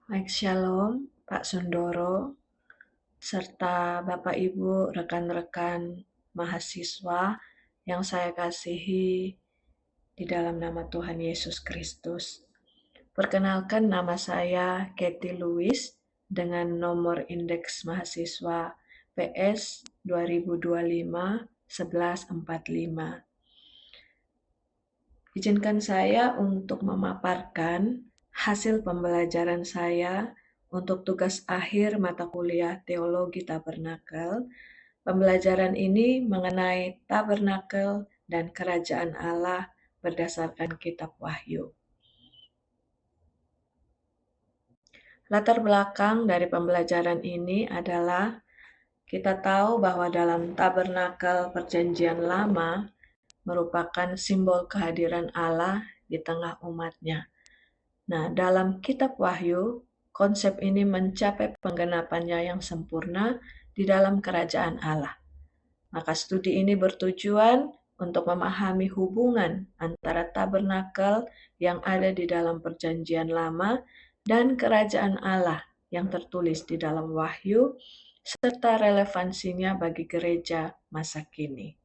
Baik, Shalom, Pak Sundoro, serta Bapak Ibu, rekan-rekan mahasiswa yang saya kasihi di dalam nama Tuhan Yesus Kristus. Perkenalkan, nama saya Kathy Lewis dengan nomor indeks mahasiswa PS 2025-1145. Izinkan saya untuk memaparkan hasil pembelajaran saya untuk tugas akhir mata kuliah Teologi Tabernakel. Pembelajaran ini mengenai tabernakel dan kerajaan Allah berdasarkan kitab Wahyu. Latar belakang dari pembelajaran ini adalah kita tahu bahwa dalam tabernakel Perjanjian Lama merupakan simbol kehadiran Allah di tengah umatnya. Nah, dalam kitab Wahyu, konsep ini mencapai penggenapannya yang sempurna di dalam kerajaan Allah. Maka studi ini bertujuan untuk memahami hubungan antara tabernakel yang ada di dalam Perjanjian Lama dan kerajaan Allah yang tertulis di dalam Wahyu, serta relevansinya bagi gereja masa kini.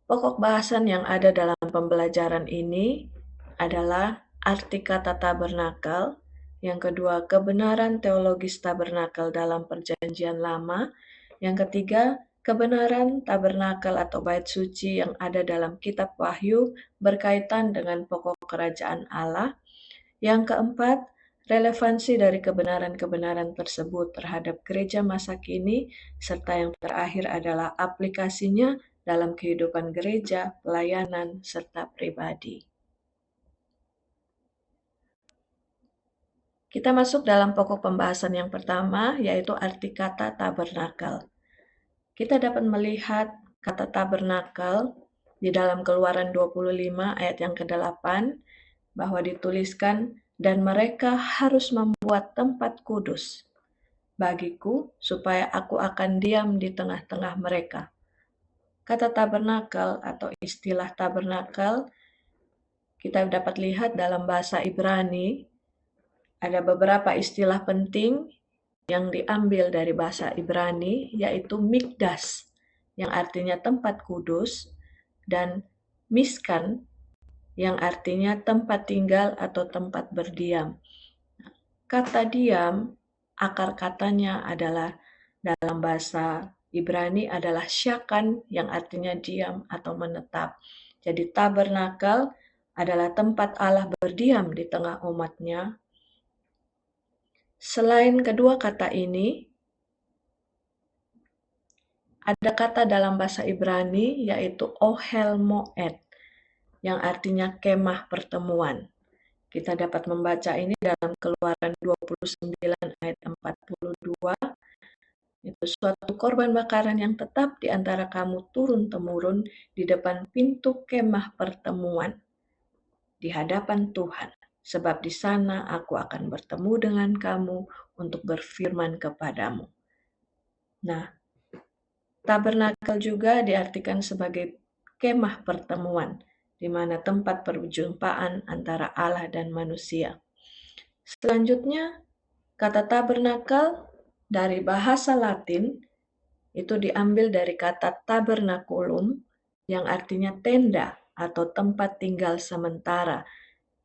Pokok bahasan yang ada dalam pembelajaran ini adalah arti kata tabernakel, yang kedua kebenaran teologis tabernakel dalam Perjanjian Lama, yang ketiga kebenaran tabernakel atau bait suci yang ada dalam kitab Wahyu berkaitan dengan pokok kerajaan Allah, yang keempat relevansi dari kebenaran-kebenaran tersebut terhadap gereja masa kini, serta yang terakhir adalah aplikasinya dalam kehidupan gereja, pelayanan, serta pribadi. Kita masuk dalam pokok pembahasan yang pertama, yaitu arti kata tabernakel. Kita dapat melihat kata tabernakel di dalam Keluaran 25 ayat yang ke-8, bahwa dituliskan, dan mereka harus membuat tempat kudus bagiku, supaya aku akan diam di tengah-tengah mereka. Kata tabernakel atau istilah tabernakel kita dapat lihat dalam bahasa Ibrani. Ada beberapa istilah penting yang diambil dari bahasa Ibrani, yaitu mikdas, yang artinya tempat kudus, dan miskan, yang artinya tempat tinggal atau tempat berdiam. Kata diam, akar katanya adalah dalam bahasa Ibrani adalah syakan, yang artinya diam atau menetap. Jadi tabernakel adalah tempat Allah berdiam di tengah umatnya. Selain kedua kata ini, ada kata dalam bahasa Ibrani yaitu Ohel Moed, yang artinya kemah pertemuan. Kita dapat membaca ini dalam Keluaran 29 ayat 42. Itu suatu korban bakaran yang tetap di antara kamu turun-temurun di depan pintu kemah pertemuan di hadapan Tuhan, sebab di sana aku akan bertemu dengan kamu untuk berfirman kepadamu. Nah, tabernakel juga diartikan sebagai kemah pertemuan, di mana tempat perjumpaan antara Allah dan manusia. Selanjutnya, kata tabernakel dari bahasa Latin itu diambil dari kata tabernaculum, yang artinya tenda atau tempat tinggal sementara.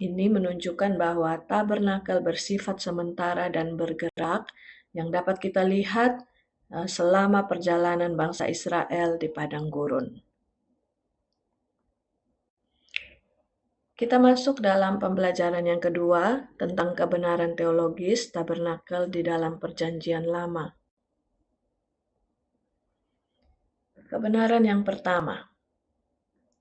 Ini menunjukkan bahwa tabernakel bersifat sementara dan bergerak, yang dapat kita lihat selama perjalanan bangsa Israel di padang gurun. Kita masuk dalam pembelajaran yang kedua tentang kebenaran teologis tabernakel di dalam Perjanjian Lama. Kebenaran yang pertama,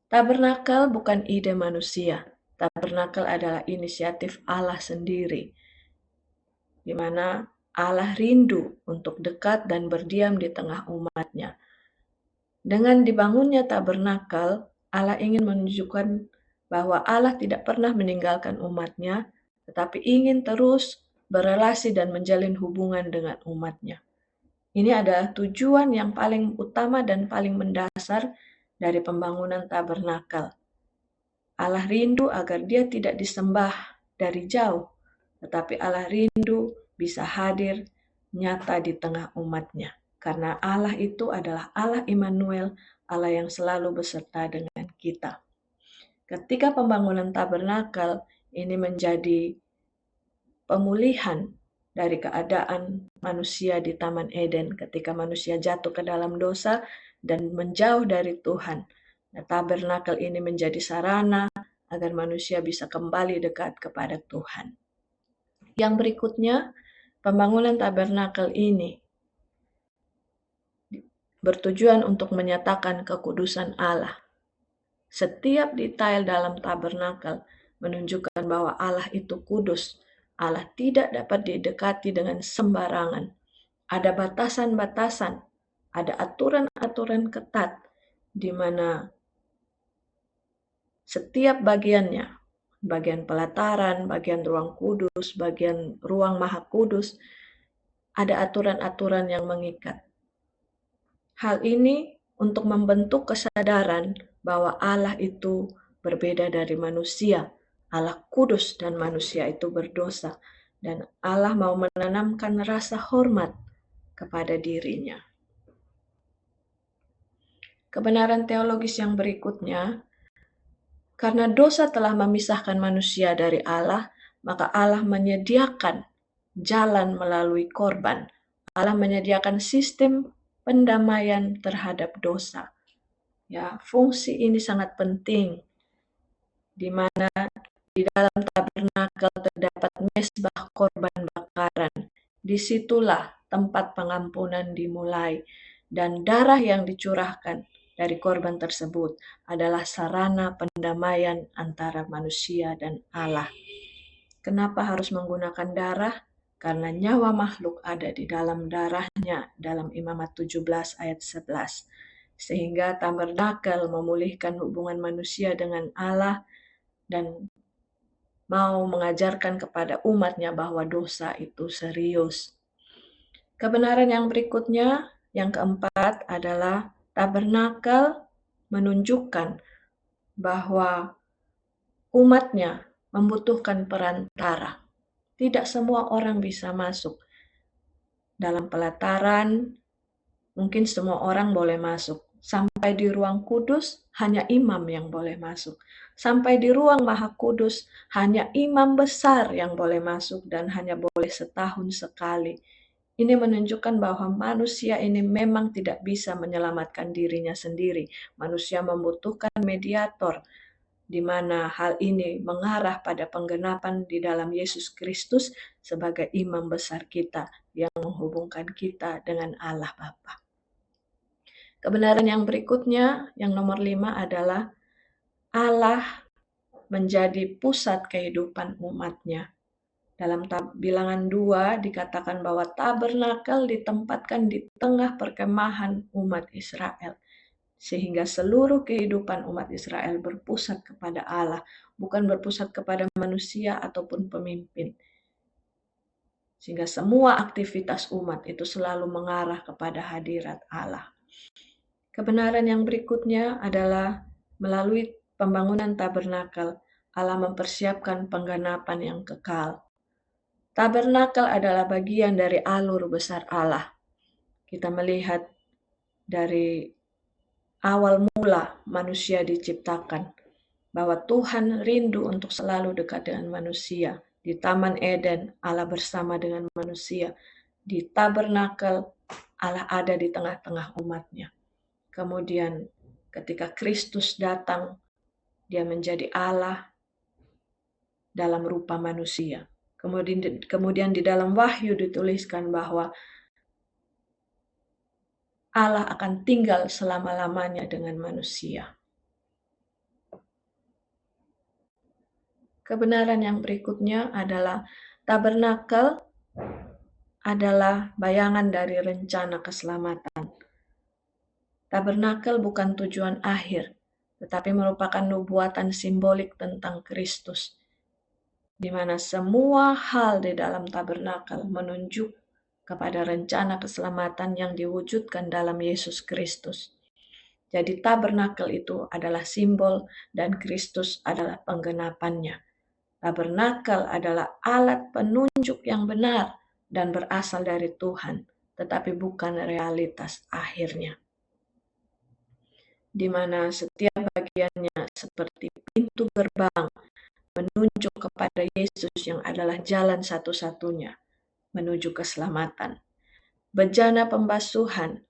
tabernakel bukan ide manusia. Tabernakel adalah inisiatif Allah sendiri, di mana Allah rindu untuk dekat dan berdiam di tengah umatnya. Dengan dibangunnya tabernakel, Allah ingin menunjukkan bahwa Allah tidak pernah meninggalkan umatnya, tetapi ingin terus berelasi dan menjalin hubungan dengan umatnya. Ini adalah tujuan yang paling utama dan paling mendasar dari pembangunan tabernakel. Allah rindu agar Dia tidak disembah dari jauh, tetapi Allah rindu bisa hadir nyata di tengah umatnya. Karena Allah itu adalah Allah Immanuel, Allah yang selalu beserta dengan kita. Ketika pembangunan tabernakel ini menjadi pemulihan dari keadaan manusia di Taman Eden ketika manusia jatuh ke dalam dosa dan menjauh dari Tuhan. Nah, tabernakel ini menjadi sarana agar manusia bisa kembali dekat kepada Tuhan. Yang berikutnya, pembangunan tabernakel ini bertujuan untuk menyatakan kekudusan Allah. Setiap detail dalam tabernakel menunjukkan bahwa Allah itu kudus. Allah tidak dapat didekati dengan sembarangan. Ada batasan-batasan, ada aturan-aturan ketat di mana setiap bagiannya, bagian pelataran, bagian ruang kudus, bagian ruang maha kudus, ada aturan-aturan yang mengikat. Hal ini untuk membentuk kesadaran bahwa Allah itu berbeda dari manusia. Allah kudus dan manusia itu berdosa. Dan Allah mau menanamkan rasa hormat kepada dirinya. Kebenaran teologis yang berikutnya, karena dosa telah memisahkan manusia dari Allah, maka Allah menyediakan jalan melalui korban. Allah menyediakan sistem pendamaian terhadap dosa. Ya, fungsi ini sangat penting, di mana di dalam tabernakel terdapat mezbah korban bakaran. Disitulah tempat pengampunan dimulai, dan darah yang dicurahkan dari korban tersebut adalah sarana pendamaian antara manusia dan Allah. Kenapa harus menggunakan darah? Karena nyawa makhluk ada di dalam darahnya dalam Imamat 17 ayat 11. Sehingga tabernakel memulihkan hubungan manusia dengan Allah dan mau mengajarkan kepada umatnya bahwa dosa itu serius. Kebenaran yang berikutnya, yang keempat adalah tabernakel menunjukkan bahwa umatnya membutuhkan perantara. Tidak semua orang bisa masuk. Dalam pelataran, mungkin semua orang boleh masuk. Sampai di ruang kudus, hanya imam yang boleh masuk. Sampai di ruang maha kudus, hanya imam besar yang boleh masuk dan hanya boleh setahun sekali. Ini menunjukkan bahwa manusia ini memang tidak bisa menyelamatkan dirinya sendiri. Manusia membutuhkan mediator, di mana hal ini mengarah pada penggenapan di dalam Yesus Kristus sebagai imam besar kita yang menghubungkan kita dengan Allah Bapa. Kebenaran yang berikutnya, yang nomor 5 adalah Allah menjadi pusat kehidupan umatnya. Dalam bilangan 2 dikatakan bahwa tabernakel ditempatkan di tengah perkemahan umat Israel. Sehingga seluruh kehidupan umat Israel berpusat kepada Allah, bukan berpusat kepada manusia ataupun pemimpin. Sehingga semua aktivitas umat itu selalu mengarah kepada hadirat Allah. Kebenaran yang berikutnya adalah melalui pembangunan tabernakel, Allah mempersiapkan penggenapan yang kekal. Tabernakel adalah bagian dari alur besar Allah. Kita melihat dari awal mula manusia diciptakan, bahwa Tuhan rindu untuk selalu dekat dengan manusia. Di Taman Eden, Allah bersama dengan manusia. Di tabernakel, Allah ada di tengah-tengah umatnya. Kemudian ketika Kristus datang, dia menjadi Allah dalam rupa manusia. Kemudian di dalam Wahyu dituliskan bahwa Allah akan tinggal selama-lamanya dengan manusia. Kebenaran yang berikutnya adalah tabernakel adalah bayangan dari rencana keselamatan. Tabernakel bukan tujuan akhir, tetapi merupakan nubuatan simbolik tentang Kristus, di mana semua hal di dalam tabernakel menunjuk kepada rencana keselamatan yang diwujudkan dalam Yesus Kristus. Jadi tabernakel itu adalah simbol dan Kristus adalah penggenapannya. Tabernakel adalah alat penunjuk yang benar dan berasal dari Tuhan, tetapi bukan realitas akhirnya, di mana setiap bagiannya seperti pintu gerbang menunjuk kepada Yesus yang adalah jalan satu-satunya menuju keselamatan. Bejana pembasuhan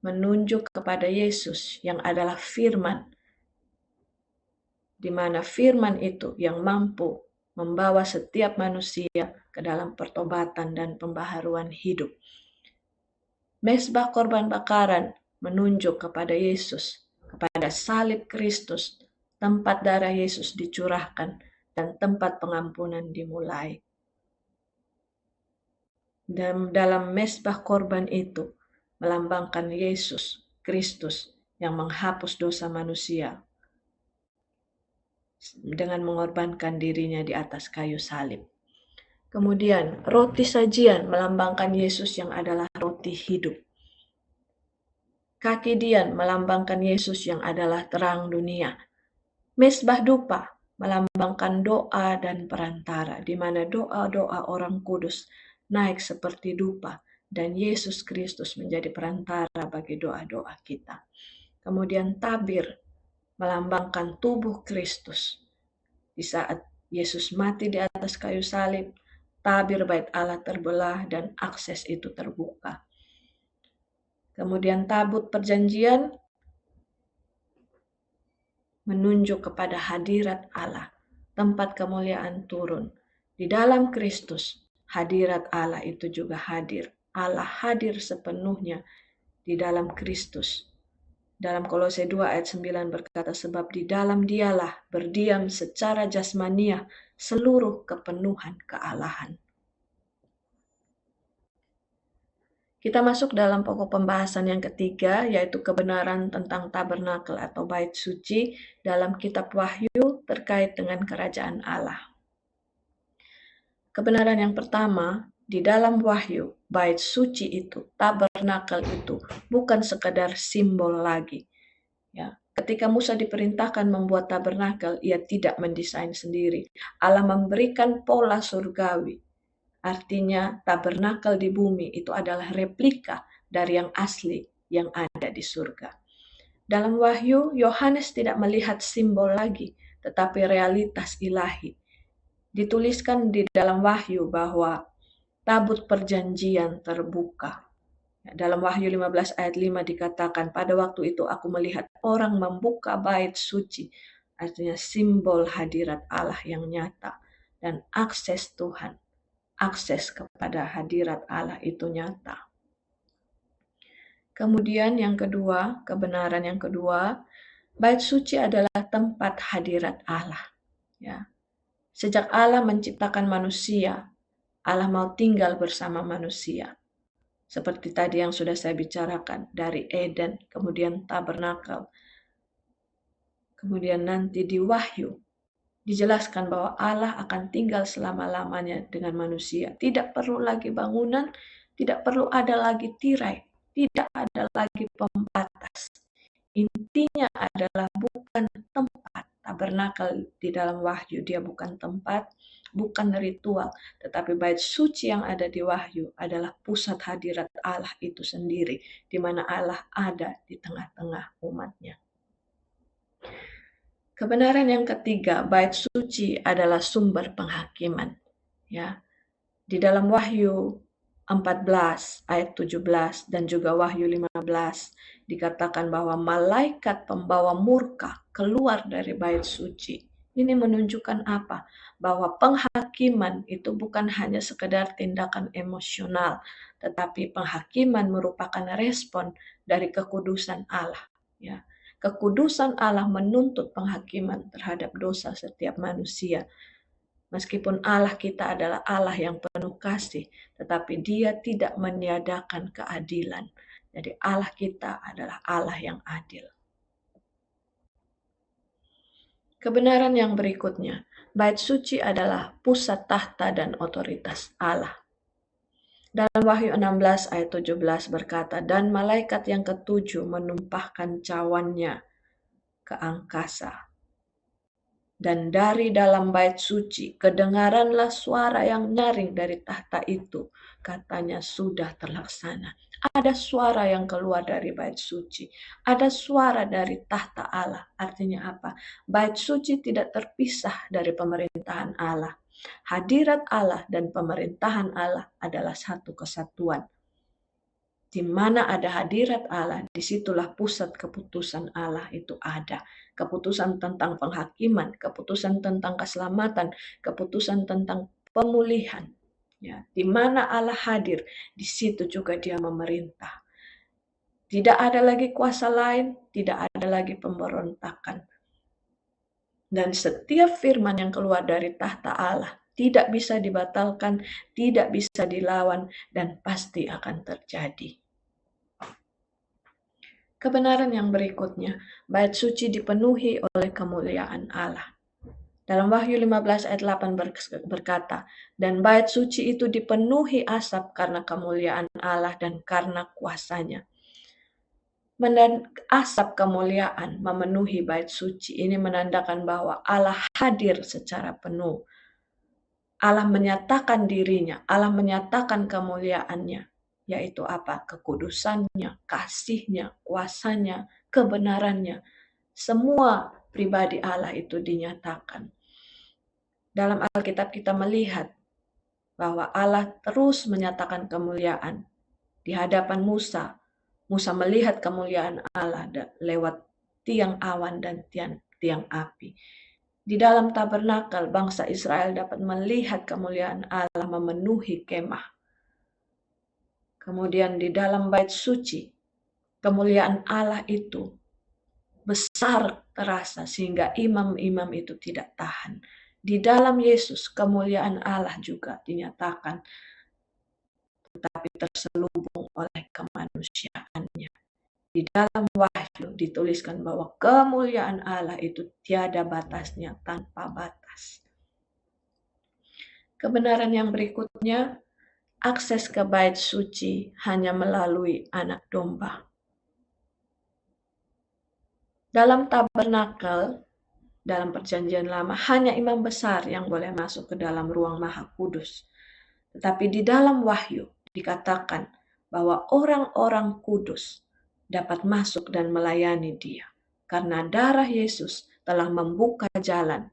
menunjuk kepada Yesus yang adalah firman, di mana firman itu yang mampu membawa setiap manusia ke dalam pertobatan dan pembaharuan hidup. Mezbah korban bakaran menunjuk kepada Yesus, kepada salib Kristus, tempat darah Yesus dicurahkan, dan tempat pengampunan dimulai. Dan dalam mezbah korban itu melambangkan Yesus Kristus yang menghapus dosa manusia dengan mengorbankan dirinya di atas kayu salib. Kemudian roti sajian melambangkan Yesus yang adalah roti hidup. Kaki dian melambangkan Yesus yang adalah terang dunia. Mezbah dupa melambangkan doa dan perantara, di mana doa-doa orang kudus naik seperti dupa, dan Yesus Kristus menjadi perantara bagi doa-doa kita. Kemudian tabir melambangkan tubuh Kristus. Di saat Yesus mati di atas kayu salib, tabir bait Allah terbelah dan akses itu terbuka. Kemudian tabut perjanjian menunjuk kepada hadirat Allah, tempat kemuliaan turun. Di dalam Kristus, hadirat Allah itu juga hadir. Allah hadir sepenuhnya di dalam Kristus. Dalam Kolose 2 ayat 9 berkata, sebab di dalam dialah berdiam secara jasmaniah seluruh kepenuhan kealahan. Kita masuk dalam pokok pembahasan yang ketiga, yaitu kebenaran tentang tabernakel atau bait suci dalam kitab Wahyu terkait dengan kerajaan Allah. Kebenaran yang pertama, di dalam Wahyu, bait suci itu, tabernakel itu, bukan sekadar simbol lagi. Ya, ketika Musa diperintahkan membuat tabernakel, ia tidak mendesain sendiri. Allah memberikan pola surgawi. Artinya tabernakel di bumi itu adalah replika dari yang asli yang ada di surga. Dalam Wahyu, Yohanes tidak melihat simbol lagi, tetapi realitas ilahi. Dituliskan di dalam Wahyu bahwa tabut perjanjian terbuka. Dalam Wahyu 15 ayat 5 dikatakan, pada waktu itu aku melihat orang membuka bait suci, artinya simbol hadirat Allah yang nyata, dan akses Tuhan. Akses kepada hadirat Allah itu nyata. Kemudian yang kedua, kebenaran yang kedua, bait suci adalah tempat hadirat Allah. Ya. Sejak Allah menciptakan manusia, Allah mau tinggal bersama manusia. Seperti tadi yang sudah saya bicarakan, dari Eden, kemudian tabernakel, kemudian nanti di Wahyu, dijelaskan bahwa Allah akan tinggal selama-lamanya dengan manusia. Tidak perlu lagi bangunan, tidak perlu ada lagi tirai, tidak ada lagi pembatas. Intinya adalah bukan tempat. Tabernakel di dalam Wahyu, dia bukan tempat, bukan ritual, tetapi bait suci yang ada di Wahyu adalah pusat hadirat Allah itu sendiri, di mana Allah ada di tengah-tengah umatnya. Kebenaran yang ketiga, bait suci adalah sumber penghakiman. Ya. Di dalam Wahyu 14 ayat 17 dan juga Wahyu 15 dikatakan bahwa malaikat pembawa murka keluar dari bait suci. Ini menunjukkan apa? Bahwa penghakiman itu bukan hanya sekedar tindakan emosional, tetapi penghakiman merupakan respon dari kekudusan Allah. Ya. Kekudusan Allah menuntut penghakiman terhadap dosa setiap manusia. Meskipun Allah kita adalah Allah yang penuh kasih, tetapi Dia tidak meniadakan keadilan. Jadi Allah kita adalah Allah yang adil. Kebenaran yang berikutnya, bait suci adalah pusat tahta dan otoritas Allah. Dalam Wahyu 16 ayat 17 berkata, dan malaikat yang ketujuh menumpahkan cawannya ke angkasa. Dan dari dalam bait suci kedengaranlah suara yang nyaring dari tahta itu. Katanya sudah terlaksana. Ada suara yang keluar dari bait suci. Ada suara dari tahta Allah. Artinya apa? Bait suci tidak terpisah dari pemerintahan Allah. Hadirat Allah dan pemerintahan Allah adalah satu kesatuan. Di mana ada hadirat Allah, disitulah pusat keputusan Allah itu ada. Keputusan tentang penghakiman, keputusan tentang keselamatan, keputusan tentang pemulihan. Ya, di mana Allah hadir, di situ juga Dia memerintah. Tidak ada lagi kuasa lain, tidak ada lagi pemberontakan. Dan setiap firman yang keluar dari tahta Allah tidak bisa dibatalkan, tidak bisa dilawan, dan pasti akan terjadi. Kebenaran yang berikutnya, bait suci dipenuhi oleh kemuliaan Allah. Dalam Wahyu 15 ayat 8 berkata, dan bait suci itu dipenuhi asap karena kemuliaan Allah dan karena kuasanya. Asap kemuliaan memenuhi bait suci ini menandakan bahwa Allah hadir secara penuh. Allah menyatakan dirinya, Allah menyatakan kemuliaannya. Yaitu apa? Kekudusannya, kasihnya, kuasanya, kebenarannya. Semua pribadi Allah itu dinyatakan. Dalam Alkitab kita melihat bahwa Allah terus menyatakan kemuliaan di hadapan Musa. Musa melihat kemuliaan Allah lewat tiang awan dan tiang api. Di dalam tabernakel, bangsa Israel dapat melihat kemuliaan Allah memenuhi kemah. Kemudian di dalam bait suci, kemuliaan Allah itu besar terasa sehingga imam-imam itu tidak tahan. Di dalam Yesus, kemuliaan Allah juga dinyatakan, tetapi terselubung oleh kemanusiaannya. Di dalam Wahyu dituliskan bahwa kemuliaan Allah itu tiada batasnya, tanpa batas. Kebenaran yang berikutnya, akses ke bait suci hanya melalui anak domba. Dalam tabernakel, dalam perjanjian lama, hanya imam besar yang boleh masuk ke dalam ruang maha kudus. Tetapi di dalam Wahyu dikatakan bahwa orang-orang kudus dapat masuk dan melayani Dia. Karena darah Yesus telah membuka jalan.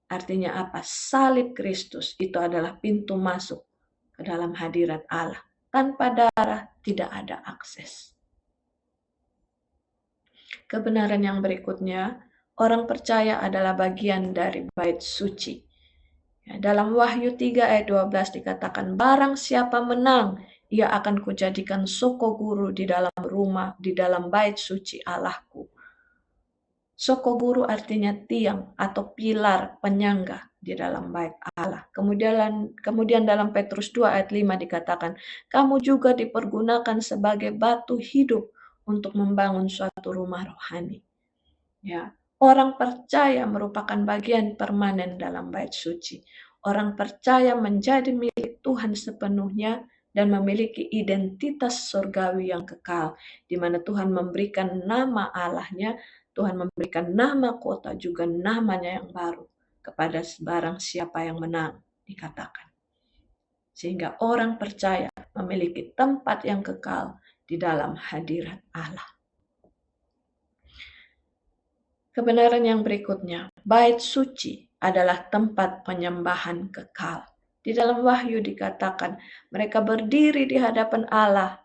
Artinya apa? Salib Kristus itu adalah pintu masuk ke dalam hadirat Allah. Tanpa darah tidak ada akses. Kebenaran yang berikutnya, orang percaya adalah bagian dari bait suci. Ya, dalam Wahyu 3 ayat 12 dikatakan, barang siapa menang, ia akan kujadikan soko guru di dalam rumah, di dalam bait suci Allahku. Soko guru artinya tiang atau pilar penyangga di dalam bait Allah. Kemudian dalam Petrus 2 ayat 5 dikatakan, kamu juga dipergunakan sebagai batu hidup untuk membangun suatu rumah rohani. Ya, orang percaya merupakan bagian permanen dalam bait suci. Orang percaya menjadi milik Tuhan sepenuhnya dan memiliki identitas surgawi yang kekal, di mana Tuhan memberikan nama Allahnya, Tuhan memberikan nama kota juga namanya yang baru kepada barang siapa yang menang, dikatakan. Sehingga orang percaya memiliki tempat yang kekal di dalam hadirat Allah. Kebenaran yang berikutnya, bait suci adalah tempat penyembahan kekal. Di dalam Wahyu dikatakan, mereka berdiri di hadapan Allah,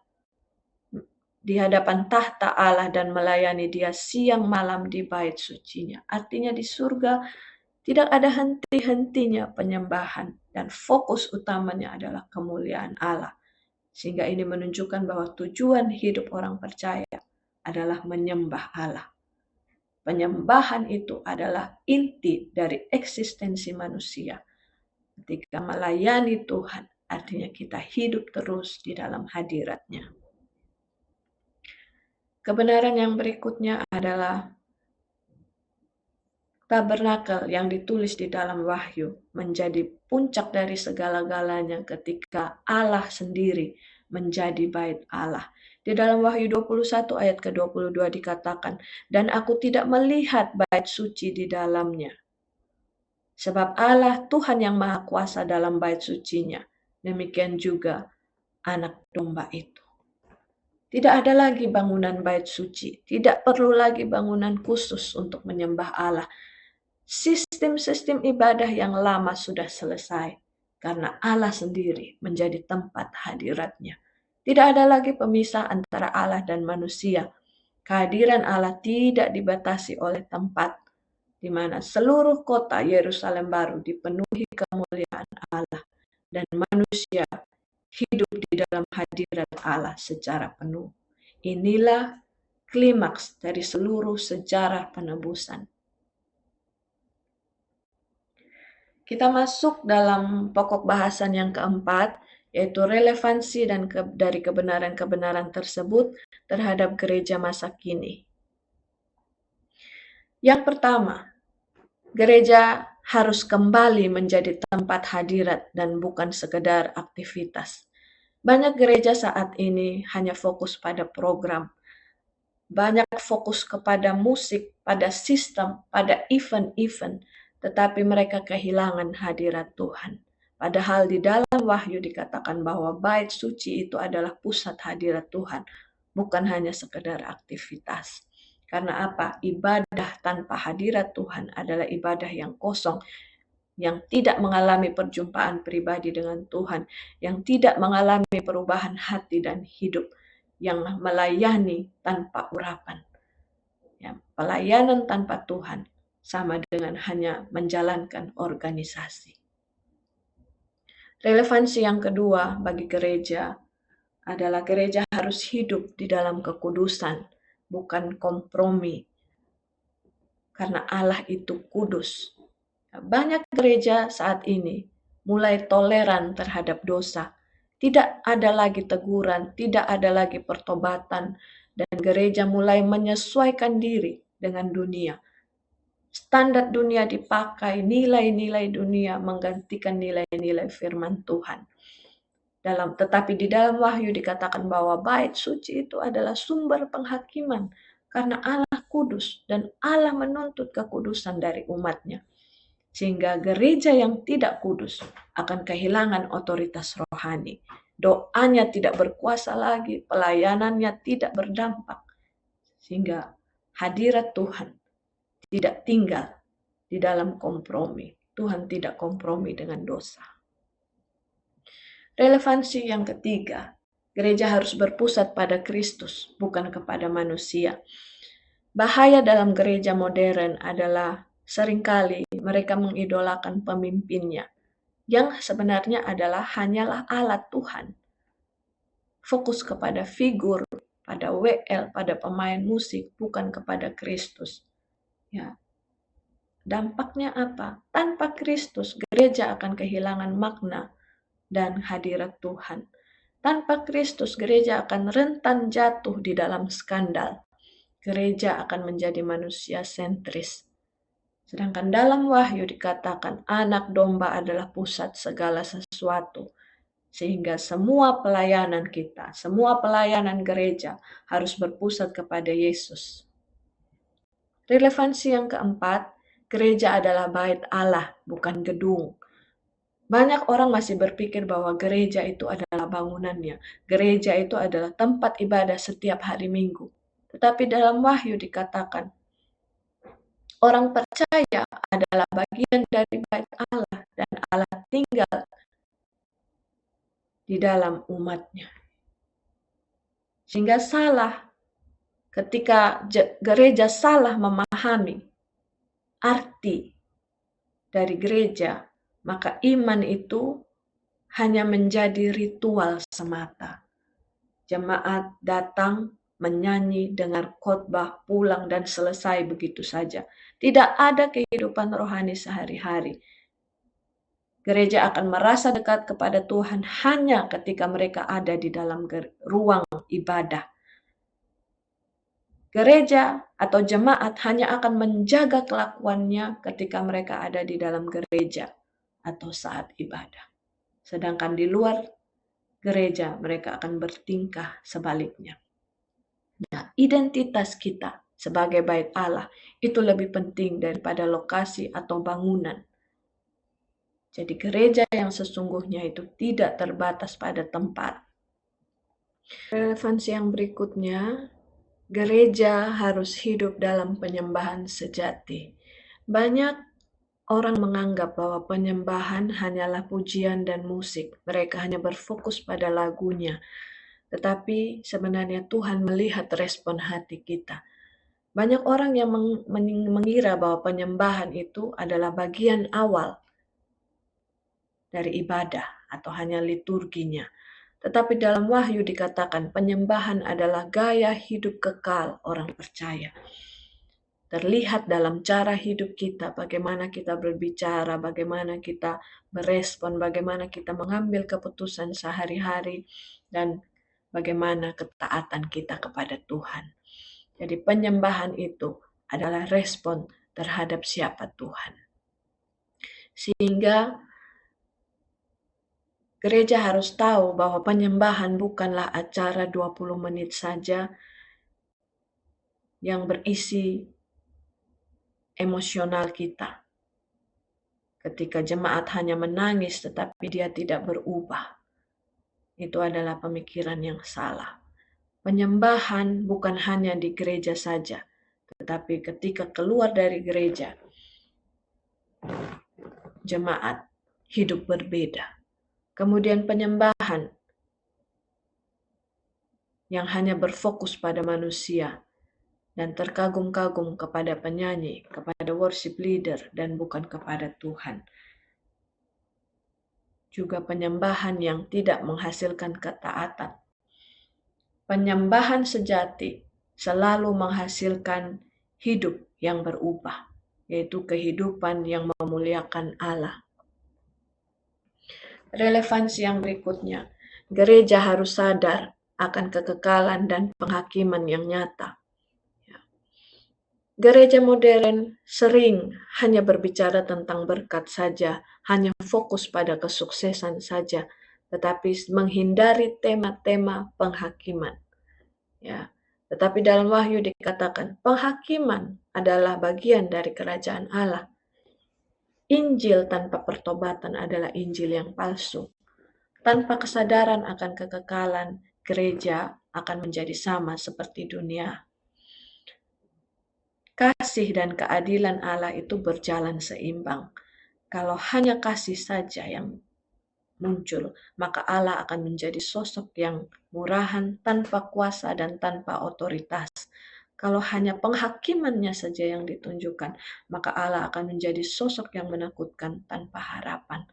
di hadapan tahta Allah dan melayani Dia siang malam di bait sucinya. Artinya di surga tidak ada henti-hentinya penyembahan dan fokus utamanya adalah kemuliaan Allah. Sehingga ini menunjukkan bahwa tujuan hidup orang percaya adalah menyembah Allah. Penyembahan itu adalah inti dari eksistensi manusia. Ketika melayani Tuhan, artinya kita hidup terus di dalam hadirat-Nya. Kebenaran yang berikutnya adalah tabernakel yang ditulis di dalam Wahyu menjadi puncak dari segala-galanya ketika Allah sendiri menjadi bait Allah. Di dalam Wahyu 21 ayat ke-22 dikatakan, "Dan aku tidak melihat bait suci di dalamnya. Sebab Allah Tuhan yang Maha Kuasa dalam bait sucinya. Demikian juga anak domba itu." Tidak ada lagi bangunan bait suci. Tidak perlu lagi bangunan khusus untuk menyembah Allah. Sistem-sistem ibadah yang lama sudah selesai. Karena Allah sendiri menjadi tempat hadiratnya. Tidak ada lagi pemisah antara Allah dan manusia. Kehadiran Allah tidak dibatasi oleh tempat, di mana seluruh kota Yerusalem baru dipenuhi kemuliaan Allah, dan manusia hidup di dalam hadirat Allah secara penuh. Inilah klimaks dari seluruh sejarah penebusan. Kita masuk dalam pokok bahasan yang keempat, yaitu relevansi dari kebenaran-kebenaran tersebut terhadap gereja masa kini. Yang pertama, gereja harus kembali menjadi tempat hadirat dan bukan sekedar aktivitas. Banyak gereja saat ini hanya fokus pada program, banyak fokus kepada musik, pada sistem, pada event-event, tetapi mereka kehilangan hadirat Tuhan. Padahal di dalam Wahyu dikatakan bahwa bait suci itu adalah pusat hadirat Tuhan, bukan hanya sekedar aktivitas. Karena apa? Ibadah tanpa hadirat Tuhan adalah ibadah yang kosong, yang tidak mengalami perjumpaan pribadi dengan Tuhan, yang tidak mengalami perubahan hati dan hidup, yang melayani tanpa urapan. Ya, pelayanan tanpa Tuhan sama dengan hanya menjalankan organisasi. Relevansi yang kedua bagi gereja adalah gereja harus hidup di dalam kekudusan, bukan kompromi. Karena Allah itu kudus. Banyak gereja saat ini mulai toleran terhadap dosa. Tidak ada lagi teguran, tidak ada lagi pertobatan, dan gereja mulai menyesuaikan diri dengan dunia. Standar dunia dipakai, nilai-nilai dunia menggantikan nilai-nilai firman Tuhan. Tetapi di dalam Wahyu dikatakan bahwa bait suci itu adalah sumber penghakiman, karena Allah kudus dan Allah menuntut kekudusan dari umatnya. Sehingga gereja yang tidak kudus akan kehilangan otoritas rohani. Doanya tidak berkuasa lagi, pelayanannya tidak berdampak. Sehingga hadirat Tuhan tidak tinggal di dalam kompromi. Tuhan tidak kompromi dengan dosa. Relevansi yang ketiga, gereja harus berpusat pada Kristus, bukan kepada manusia. Bahaya dalam gereja modern adalah seringkali mereka mengidolakan pemimpinnya, yang sebenarnya hanyalah alat Tuhan. Fokus kepada figur, pada WL, pada pemain musik, bukan kepada Kristus. Ya. Dampaknya apa? Tanpa Kristus, gereja akan kehilangan makna dan hadirat Tuhan. Tanpa Kristus, gereja akan rentan jatuh di dalam skandal. Gereja akan menjadi manusia sentris. Sedangkan dalam Wahyu dikatakan anak domba adalah pusat segala sesuatu. Sehingga semua pelayanan kita, semua pelayanan gereja harus berpusat kepada Yesus. Relevansi yang keempat, gereja adalah bait Allah, bukan gedung. Banyak orang masih berpikir bahwa gereja itu adalah bangunannya. Gereja itu adalah tempat ibadah setiap hari Minggu. Tetapi dalam Wahyu dikatakan, orang percaya adalah bagian dari bait Allah dan Allah tinggal di dalam umatnya. Sehingga salah ketika gereja salah memahami arti dari gereja, maka iman itu hanya menjadi ritual semata. Jemaat datang, menyanyi, dengar khotbah, pulang, dan selesai begitu saja. Tidak ada kehidupan rohani sehari-hari. Gereja akan merasa dekat kepada Tuhan hanya ketika mereka ada di dalam ruang ibadah. Gereja atau jemaat hanya akan menjaga kelakuannya ketika mereka ada di dalam gereja atau saat ibadah. Sedangkan di luar gereja mereka akan bertingkah sebaliknya. Nah, identitas kita sebagai bait Allah itu lebih penting daripada lokasi atau bangunan. Jadi gereja yang sesungguhnya itu tidak terbatas pada tempat. Relevansi yang berikutnya, gereja harus hidup dalam penyembahan sejati. Banyak orang menganggap bahwa penyembahan hanyalah pujian dan musik. Mereka hanya berfokus pada lagunya. Tetapi sebenarnya Tuhan melihat respon hati kita. Banyak orang yang mengira bahwa penyembahan itu adalah bagian awal dari ibadah atau hanya liturginya. Tetapi dalam Wahyu dikatakan penyembahan adalah gaya hidup kekal orang percaya. Terlihat dalam cara hidup kita, bagaimana kita berbicara, bagaimana kita berespon, bagaimana kita mengambil keputusan sehari-hari, dan bagaimana ketaatan kita kepada Tuhan. Jadi penyembahan itu adalah respon terhadap siapa Tuhan. Sehingga gereja harus tahu bahwa penyembahan bukanlah acara 20 menit saja yang berisi emosional kita. Ketika jemaat hanya menangis tetapi dia tidak berubah. Itu adalah pemikiran yang salah. Penyembahan bukan hanya di gereja saja, tetapi ketika keluar dari gereja, jemaat hidup berbeda. Kemudian penyembahan yang hanya berfokus pada manusia dan terkagum-kagum kepada penyanyi, kepada worship leader, dan bukan kepada Tuhan. Juga penyembahan yang tidak menghasilkan ketaatan. Penyembahan sejati selalu menghasilkan hidup yang berubah, yaitu kehidupan yang memuliakan Allah. Relevansi yang berikutnya, gereja harus sadar akan kekekalan dan penghakiman yang nyata. Gereja modern sering hanya berbicara tentang berkat saja, hanya fokus pada kesuksesan saja, tetapi menghindari tema-tema penghakiman. Ya, tetapi dalam Wahyu dikatakan penghakiman adalah bagian dari kerajaan Allah. Injil tanpa pertobatan adalah Injil yang palsu. Tanpa kesadaran akan kekekalan, gereja akan menjadi sama seperti dunia. Kasih dan keadilan Allah itu berjalan seimbang. Kalau hanya kasih saja yang muncul, maka Allah akan menjadi sosok yang murahan, tanpa kuasa dan tanpa otoritas. Kalau hanya penghakimannya saja yang ditunjukkan, maka Allah akan menjadi sosok yang menakutkan tanpa harapan.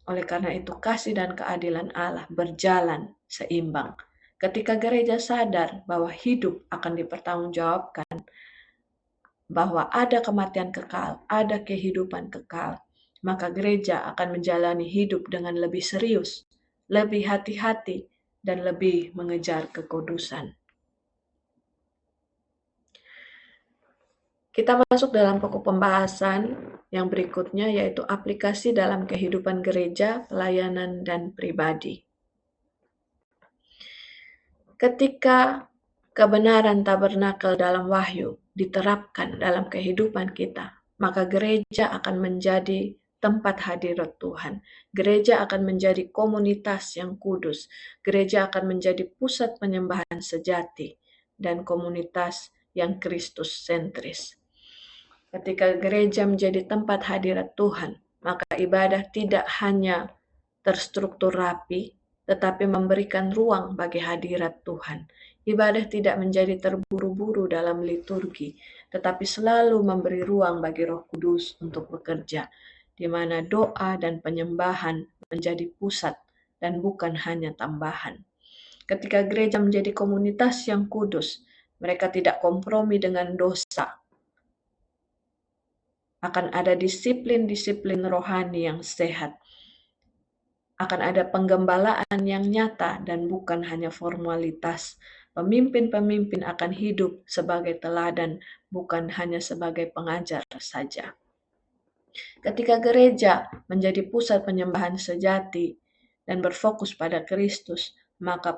Oleh karena itu, kasih dan keadilan Allah berjalan seimbang. Ketika gereja sadar bahwa hidup akan dipertanggungjawabkan, bahwa ada kematian kekal, ada kehidupan kekal, maka gereja akan menjalani hidup dengan lebih serius, lebih hati-hati, dan lebih mengejar kekudusan. Kita masuk dalam pokok pembahasan yang berikutnya, yaitu aplikasi dalam kehidupan gereja, pelayanan, dan pribadi. Ketika kebenaran tabernakel dalam Wahyu diterapkan dalam kehidupan kita, maka gereja akan menjadi tempat hadirat Tuhan. Gereja akan menjadi komunitas yang kudus. Gereja akan menjadi pusat penyembahan sejati dan komunitas yang Kristus sentris. Ketika gereja menjadi tempat hadirat Tuhan, maka ibadah tidak hanya terstruktur rapi, tetapi memberikan ruang bagi hadirat Tuhan. Ibadah tidak menjadi terburu-buru dalam liturgi, tetapi selalu memberi ruang bagi Roh Kudus untuk bekerja, di mana doa dan penyembahan menjadi pusat dan bukan hanya tambahan. Ketika gereja menjadi komunitas yang kudus, mereka tidak kompromi dengan dosa. Akan ada disiplin-disiplin rohani yang sehat. Akan ada penggembalaan yang nyata dan bukan hanya formalitas. Pemimpin-pemimpin akan hidup sebagai teladan, bukan hanya sebagai pengajar saja. Ketika gereja menjadi pusat penyembahan sejati dan berfokus pada Kristus, maka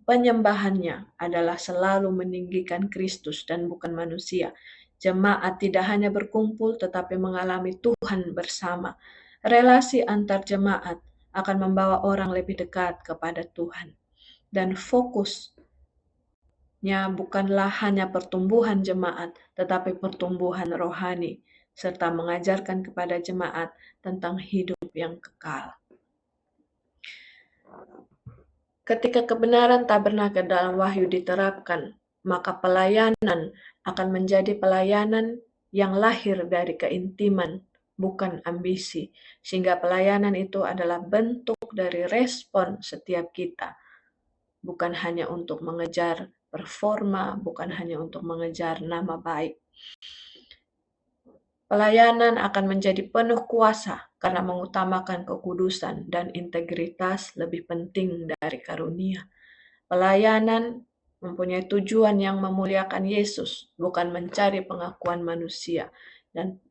penyembahannya adalah selalu meninggikan Kristus dan bukan manusia. Jemaat tidak hanya berkumpul tetapi mengalami Tuhan bersama. Relasi antar jemaat akan membawa orang lebih dekat kepada Tuhan. Dan fokusnya bukanlah hanya pertumbuhan jemaat, tetapi pertumbuhan rohani, serta mengajarkan kepada jemaat tentang hidup yang kekal. Ketika kebenaran tabernakel dalam Wahyu diterapkan, maka pelayanan akan menjadi pelayanan yang lahir dari keintiman, bukan ambisi, sehingga pelayanan itu adalah bentuk dari respon setiap kita, bukan hanya untuk mengejar performa, bukan hanya untuk mengejar nama baik. Pelayanan akan menjadi penuh kuasa karena mengutamakan kekudusan dan integritas lebih penting dari karunia. Pelayanan mempunyai tujuan yang memuliakan Yesus, bukan mencari pengakuan manusia. Dan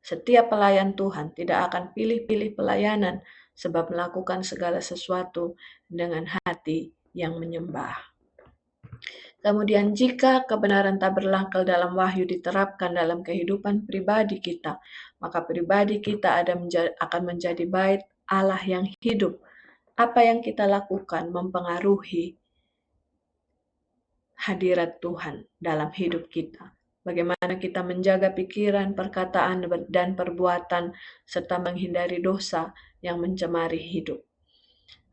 setiap pelayan Tuhan tidak akan pilih-pilih pelayanan sebab melakukan segala sesuatu dengan hati yang menyembah. Kemudian jika kebenaran tabernakel dalam Wahyu diterapkan dalam kehidupan pribadi kita, maka pribadi kita akan menjadi bait Allah yang hidup. Apa yang kita lakukan mempengaruhi hadirat Tuhan dalam hidup kita. Bagaimana kita menjaga pikiran, perkataan, dan perbuatan, serta menghindari dosa yang mencemari hidup.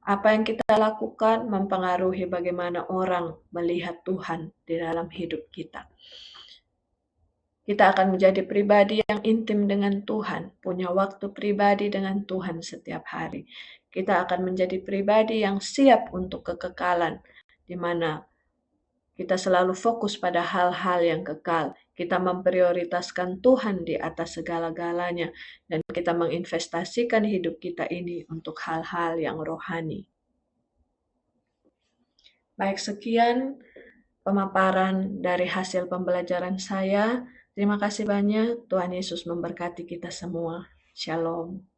Apa yang kita lakukan mempengaruhi bagaimana orang melihat Tuhan di dalam hidup kita. Kita akan menjadi pribadi yang intim dengan Tuhan, punya waktu pribadi dengan Tuhan setiap hari. Kita akan menjadi pribadi yang siap untuk kekekalan, di mana kita selalu fokus pada hal-hal yang kekal. Kita memprioritaskan Tuhan di atas segala-galanya, dan kita menginvestasikan hidup kita ini untuk hal-hal yang rohani. Baik, sekian pemaparan dari hasil pembelajaran saya. Terima kasih banyak. Tuhan Yesus memberkati kita semua. Shalom.